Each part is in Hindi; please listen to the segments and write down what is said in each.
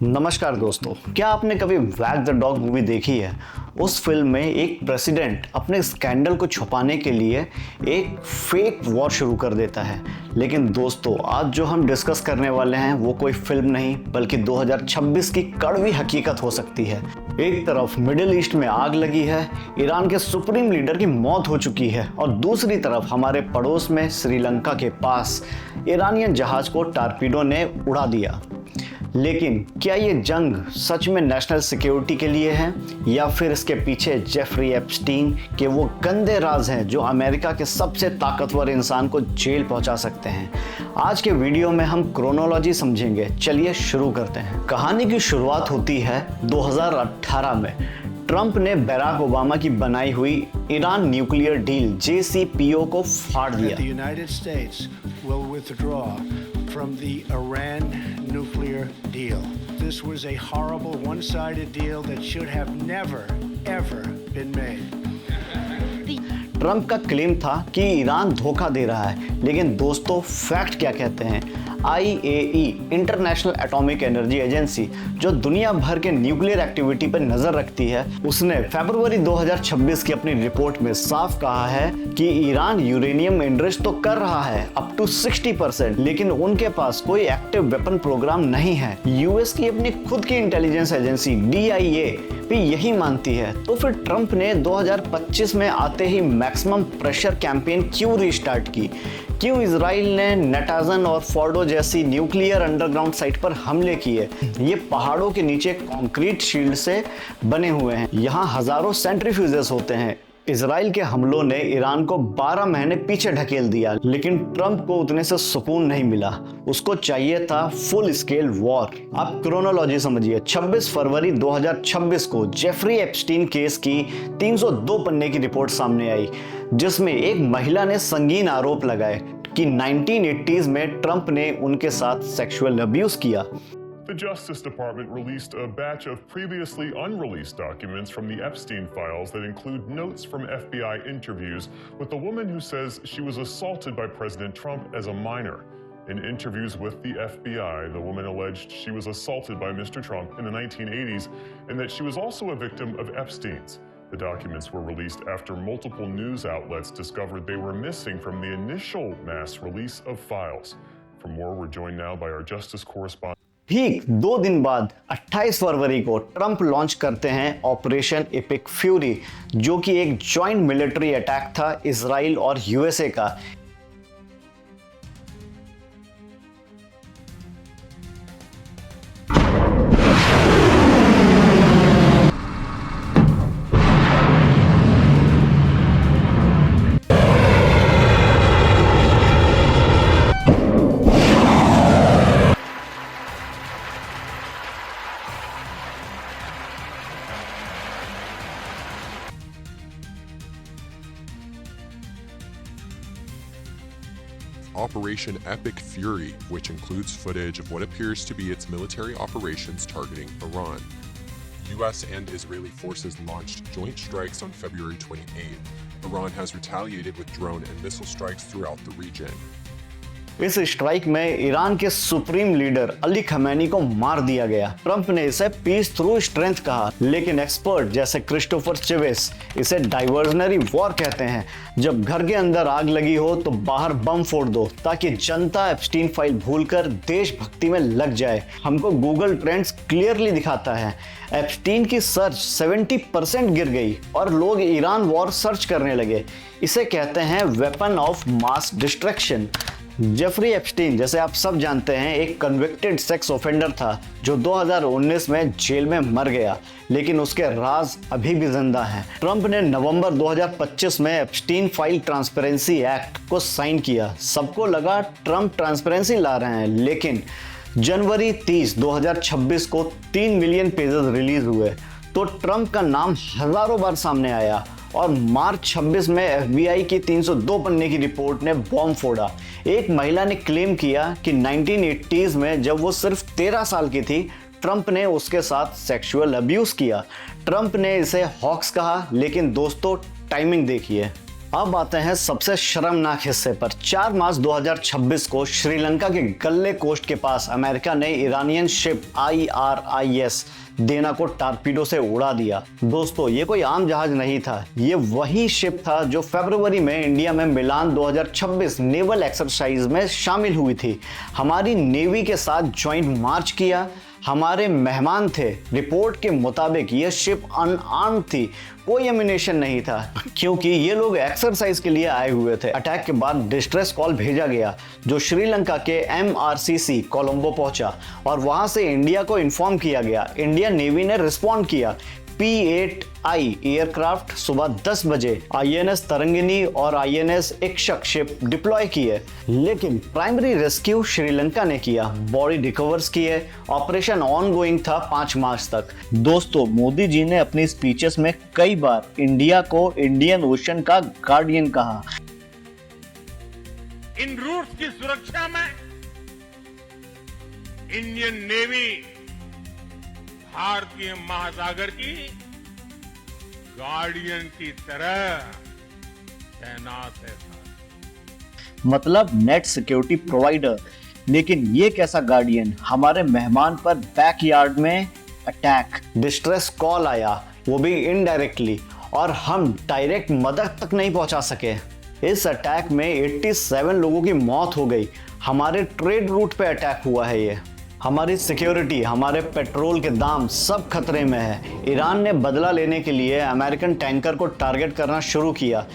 नमस्कार दोस्तों, क्या आपने कभी वैग द डॉग मूवी देखी है? उस फिल्म में एक प्रेसिडेंट अपने स्कैंडल को छुपाने के लिए एक फेक वॉर शुरू कर देता है। लेकिन दोस्तों, आज जो हम डिस्कस करने वाले हैं वो कोई फिल्म नहीं बल्कि 2026 की कड़वी हकीकत हो सकती है। एक तरफ मिडिल ईस्ट में आग लगी है, ईरान के सुप्रीम लीडर की मौत हो चुकी है और दूसरी तरफ हमारे पड़ोस में श्रीलंका के पास ईरानियन जहाज को टारपीडो ने उड़ा दिया। लेकिन क्या ये जंग सच में नेशनल सिक्योरिटी के लिए है या फिर इसके पीछे जेफरी एप्स्टीन के वो गंदे राज हैं जो अमेरिका के सबसे ताकतवर इंसान को जेल पहुंचा सकते हैं? आज के वीडियो में हम क्रोनोलॉजी समझेंगे। चलिए शुरू करते हैं। कहानी की शुरुआत होती है 2018 में। ट्रंप ने बराक ओबामा की बनाई हुई ईरान न्यूक्लियर डील JCPO को फाड़ दिया। From the Iran nuclear deal. This was a horrible one-sided deal that should have never, ever been made. Trump का क्लेम था कि ईरान धोखा दे रहा है, लेकिन दोस्तों फैक्ट क्या कहते हैं? IAEA international atomic energy agency, जो दुनिया भर के न्यूक्लियर एक्टिविटी पर नजर रखती है, उसने फरवरी 2026 की अपनी रिपोर्ट में साफ कहा है कि ईरान यूरेनियम एनरिच तो कर रहा है अप टू 60%, लेकिन उनके पास कोई एक्टिव वेपन प्रोग्राम नहीं है। यूएस की अपनी खुद की इंटेलिजेंस एजेंसी DIA भी यही मानती है। तो फिर ट्रंप ने 2025 में आते ही मैक्सिमम प्रेशर कैंपेन क्यों रीस्टार्ट की? क्यों इजराइल ने नेटाजन और फोर्डो जैसी न्यूक्लियर अंडरग्राउंड साइट पर हमले किए? ये पहाड़ों के नीचे कंक्रीट शील्ड से बने हुए हैं। यहाँ हजारों सेंट्रीफ्यूजेस होते हैं। इजराइल के हमलों ने ईरान को 12 महीने पीछे ढकेल दिया, लेकिन ट्रंप को उतने से सुकून नहीं मिला। उसको चाहिए था फुल स्केल वॉर। आप क्रोनोलॉजी समझिए। 26 फरवरी 2026 को जेफरी एप्स्टीन केस की 302 पन्ने की रिपोर्ट सामने आई, जिसमें एक महिला ने संगीन आरोप लगाए कि 1980s में ट्रंप ने उनके साथ सेक्सुअल अब्यूज किया। The Justice Department released a batch of previously unreleased documents from the Epstein files that include notes from FBI interviews with the woman who says she was assaulted by President Trump as a minor. In interviews with the FBI, the woman alleged she was assaulted by Mr. Trump in the 1980s and that she was also a victim of Epstein's. The documents were released after multiple news outlets discovered they were missing from the initial mass release of files. For more, we're joined now by our Justice correspondent. ठीक 2 दिन बाद 28 फरवरी को ट्रंप लॉन्च करते हैं ऑपरेशन एपिक फ्यूरी, जो कि एक जॉइंट मिलिट्री अटैक था इजराइल और USA का। Operation Epic Fury, which includes footage of what appears to be its military operations targeting Iran. US and Israeli forces launched joint strikes on February 28th. Iran has retaliated with drone and missile strikes throughout the region. इस स्ट्राइक में ईरान के सुप्रीम लीडर अली खमैनी को मार दिया गया। ट्रंप ने इसे पीस थ्रू स्ट्रेंथ कहा, लेकिन एक्सपर्ट जैसे क्रिस्टोफर चिवेस इसे डाइवर्जनरी वॉर कहते हैं। जब घर के अंदर आग लगी हो तो बाहर बम फोड़ दो ताकि जनता एप्स्टीन फाइल भूलकर देशभक्ति में लग जाए। हमको गूगल ट्रेंड्स क्लियरली दिखाता है एप्स्टीन की सर्च 70% गिर गई और लोग ईरान वॉर सर्च करने लगे। इसे कहते हैं weapon of mass destruction. Jeffrey Epstein, जैसे आप सब जानते हैं, एक कन्विक्टेड सेक्स ऑफेंडर था जो 2019 में जेल में मर गया, लेकिन उसके राज अभी भी जिंदा हैं। ट्रंप ने नवंबर 2025 में एप्स्टीन फाइल ट्रांसपेरेंसी एक्ट को साइन किया। सबको लगा ट्रंप ट्रांसपेरेंसी ला रहे हैं, लेकिन जनवरी 30, 2026 को 3 मिलियन पेजेस रिलीज हुए तो ट्रंप का नाम हजारों बार सामने आया और मार्च 26 में FBI की 302 पन्ने की रिपोर्ट ने बॉम्ब फोड़ा। एक महिला ने क्लेम किया कि 1980s में जब वो सिर्फ 13 साल की थी, ट्रंप ने उसके साथ सेक्सुअल अब्यूज किया। ट्रंप ने इसे हॉक्स कहा, लेकिन दोस्तों टाइमिंग देखिए। अब आते हैं सबसे शर्मनाक हिस्से पर। 4 मार्च 2026 को श्रीलंका के गल्ले कोस्ट के पास अमेरिका ने ईरानियन शिप IRIS देना को टारपीडो से उड़ा दिया। दोस्तों, ये कोई आम जहाज नहीं था, ये वही शिप था जो फरवरी में इंडिया में मिलान 2026 नेवल एक्सरसाइज में शामिल हुई थी। हमारी नेवी के साथ ज्वाइंट मार्च किया। हमारे मेहमान थे। रिपोर्ट के मुताबिक ये शिप अनआर्म्ड थी, कोई एमिनेशन नहीं था, क्योंकि ये लोग एक्सरसाइज के लिए आए हुए थे। अटैक के बाद डिस्ट्रेस कॉल भेजा गया जो श्रीलंका के MRCC कोलंबो पहुंचा और वहां से इंडिया को इन्फॉर्म किया गया। इंडियन नेवी ने रिस्पॉन्ड किया। P8I एयरक्राफ्ट सुबह 10 बजे INS तरंगिनी और INS इक्शक शिप डिप्लॉय किए, लेकिन प्राइमरी रेस्क्यू श्रीलंका ने किया। बॉडी रिकवर्स किए। ऑपरेशन ऑनगोइंग था 5 मार्च तक। दोस्तों, मोदी जी ने अपनी स्पीचेस में कई बार इंडिया को इंडियन ओशन का गार्डियन कहा। इन रूट्स की सुरक्षा में इंडियन नेवी भारतीय महासागर की गार्डियन की तरह तैनात है। मतलब नेट सिक्योरिटी प्रोवाइडर। लेकिन ये कैसा गार्डियन? हमारे मेहमान पर बैकयार्ड में अटैक, डिस्ट्रेस कॉल आया, वो भी इनडायरेक्टली, और हम डायरेक्ट मदद तक नहीं पहुंचा सके। इस अटैक में 87 लोगों की मौत हो गई। हमारे ट्रेड रूट पे अटैक हुआ है। ये हमारी सिक्योरिटी, हमारे पेट्रोल के दाम सब खतरे में है। ईरान ने बदला लेने के लिए अमेरिकन टैंकर को टारगेट करना शुरू किया।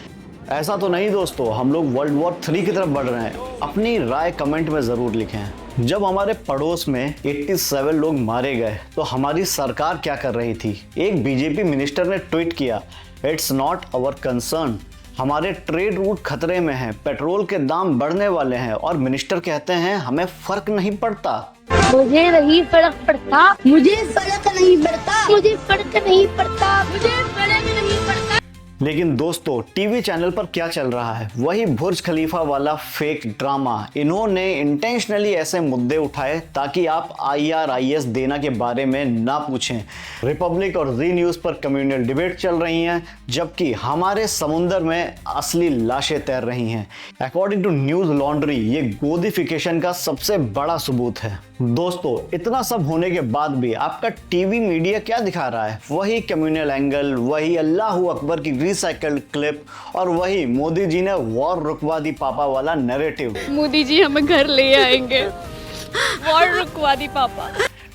ऐसा तो नहीं दोस्तों, हम लोग वर्ल्ड वॉर 3 की तरफ बढ़ रहे हैं। अपनी राय कमेंट में ज़रूर लिखें। जब हमारे पड़ोस में 87 लोग मारे गए तो हमारी सरकार क्या कर रही थी? एक बीजेपी मिनिस्टर ने ट्वीट किया, इट्स नॉट आवर कंसर्न। हमारे ट्रेड रूट खतरे में हैं, पेट्रोल के दाम बढ़ने वाले हैं, और मिनिस्टर कहते हैं हमें फर्क नहीं पड़ता। मुझे नहीं फर्क पड़ता, मुझे फर्क नहीं पड़ता, मुझे फर्क नहीं पड़ता, मुझे फर्क नहीं पड़ता। लेकिन दोस्तों, टीवी चैनल पर क्या चल रहा है? वही बुर्ज खलीफा वाला फेक ड्रामा। इन्होंने इंटेंशनली ऐसे मुद्दे उठाए ताकि आप IRIS देना के बारे में ना पूछें। रिपब्लिक और जी न्यूज़ पर कम्युनल डिबेट चल रही हैं, जबकि हमारे समुंदर में असली लाशें तैर रही हैं। अकॉर्डिंग टू न्यूज़ लॉन्ड्री, ये गोदिफिकेशन का सबसे बड़ा सबूत है। दोस्तों, इतना सब होने के बाद भी आपका टीवी मीडिया क्या दिखा रहा है? वही कम्युनल एंगल, वही अल्लाहू अकबर की रिसाइकल्ड क्लिप, और वही मोदी जी ने वॉर रुकवा दी पापा वाला नैरेटिव। मोदी जी हमें घर ले आएंगे, वॉर रुकवा दी पापा।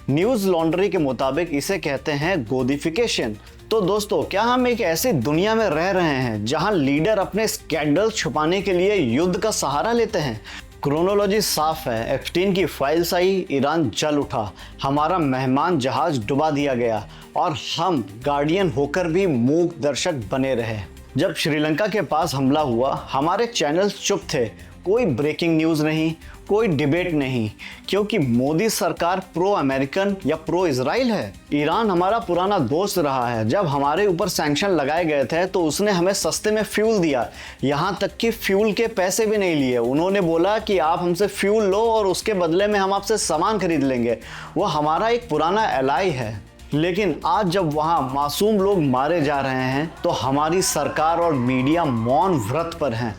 न्यूज़ लॉन्ड्री के मुताबिक इसे कहते हैं गोदिफिकेशन। तो दोस्तों, क्या हम एक ऐसी दुनिया में रह रहे हैं जहां लीडर अपने स्कैंडल छुपाने के लिए युद्ध का सहारा लेते हैं? क्रोनोलॉजी साफ है। एप्स्टीन की फाइल्स आई, ईरान जल उठा, हमारा मेहमान जहाज डुबा दिया गया, और हम गार्डियन होकर भी मूक दर्शक बने रहे। जब श्रीलंका के पास हमला हुआ, हमारे चैनल्स चुप थे। कोई ब्रेकिंग न्यूज़ नहीं, कोई डिबेट नहीं, क्योंकि मोदी सरकार प्रो अमेरिकन या प्रो इजराइल है। ईरान हमारा पुराना दोस्त रहा है। जब हमारे ऊपर सैंक्शन लगाए गए थे तो उसने हमें सस्ते में फ्यूल दिया, यहाँ तक कि फ्यूल के पैसे भी नहीं लिए। उन्होंने बोला कि आप हमसे फ्यूल लो और उसके बदले में हम आपसे सामान खरीद लेंगे। वो हमारा एक पुराना एलाई है। लेकिन आज जब वहाँ मासूम लोग मारे जा रहे हैं तो हमारी सरकार और मीडिया मौन व्रत पर हैं।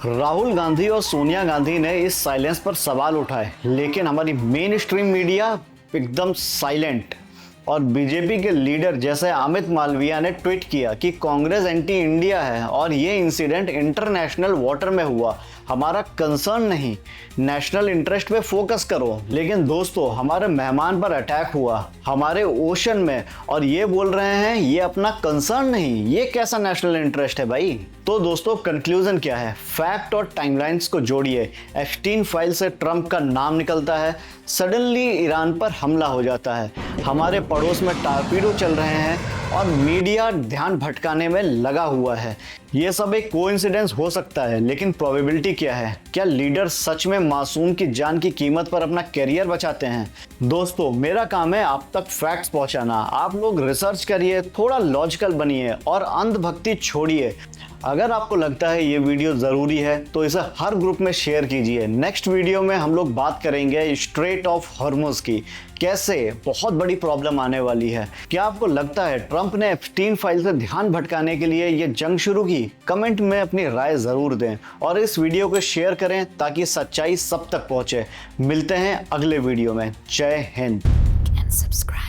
राहुल गांधी और सोनिया गांधी ने इस साइलेंस पर सवाल उठाए, लेकिन हमारी मेन स्ट्रीम मीडिया एकदम साइलेंट। और बीजेपी के लीडर जैसे अमित मालविया ने ट्वीट किया कि कांग्रेस एंटी इंडिया है और ये इंसिडेंट इंटरनेशनल वाटर में हुआ, हमारा कंसर्न नहीं, नेशनल इंटरेस्ट पे फोकस करो। लेकिन दोस्तों, हमारे मेहमान पर अटैक हुआ हमारे ओशन में, और ये बोल रहे हैं ये अपना कंसर्न नहीं। ये कैसा नेशनल इंटरेस्ट है भाई? तो दोस्तों, कंक्लूजन क्या है? फैक्ट और टाइमलाइंस को जोड़िए। एप्स्टीन फाइल से ट्रंप का नाम निकलता है, सडनली ईरान पर हमला हो जाता है, हमारे पड़ोस में टारपीडो चल रहे हैं, और मीडिया ध्यान भटकाने में लगा हुआ है। ये सब एक कोइंसिडेंस हो सकता है, लेकिन प्रोबेबिलिटी क्या है? क्या लीडर सच में मासूम की जान की कीमत पर अपना करियर बचाते हैं? दोस्तों, मेरा काम है आप तक फैक्ट्स पहुंचाना। आप लोग रिसर्च करिए, थोड़ा लॉजिकल बनिए और अंधभक्ति छोड़िए। अगर आपको लगता है ये वीडियो ज़रूरी है तो इसे हर ग्रुप में शेयर कीजिए। नेक्स्ट वीडियो में हम लोग बात करेंगे स्ट्रेट ऑफ हॉर्मुज़ की। कैसे बहुत बड़ी प्रॉब्लम आने वाली है। क्या आपको लगता है ट्रंप ने एप्स्टीन फाइल से ध्यान भटकाने के लिए ये जंग शुरू की? कमेंट में अपनी राय जरूर दें और इस वीडियो को शेयर करें ताकि सच्चाई सब तक पहुंचे। मिलते हैं अगले वीडियो में। जय हिंद। And subscribe.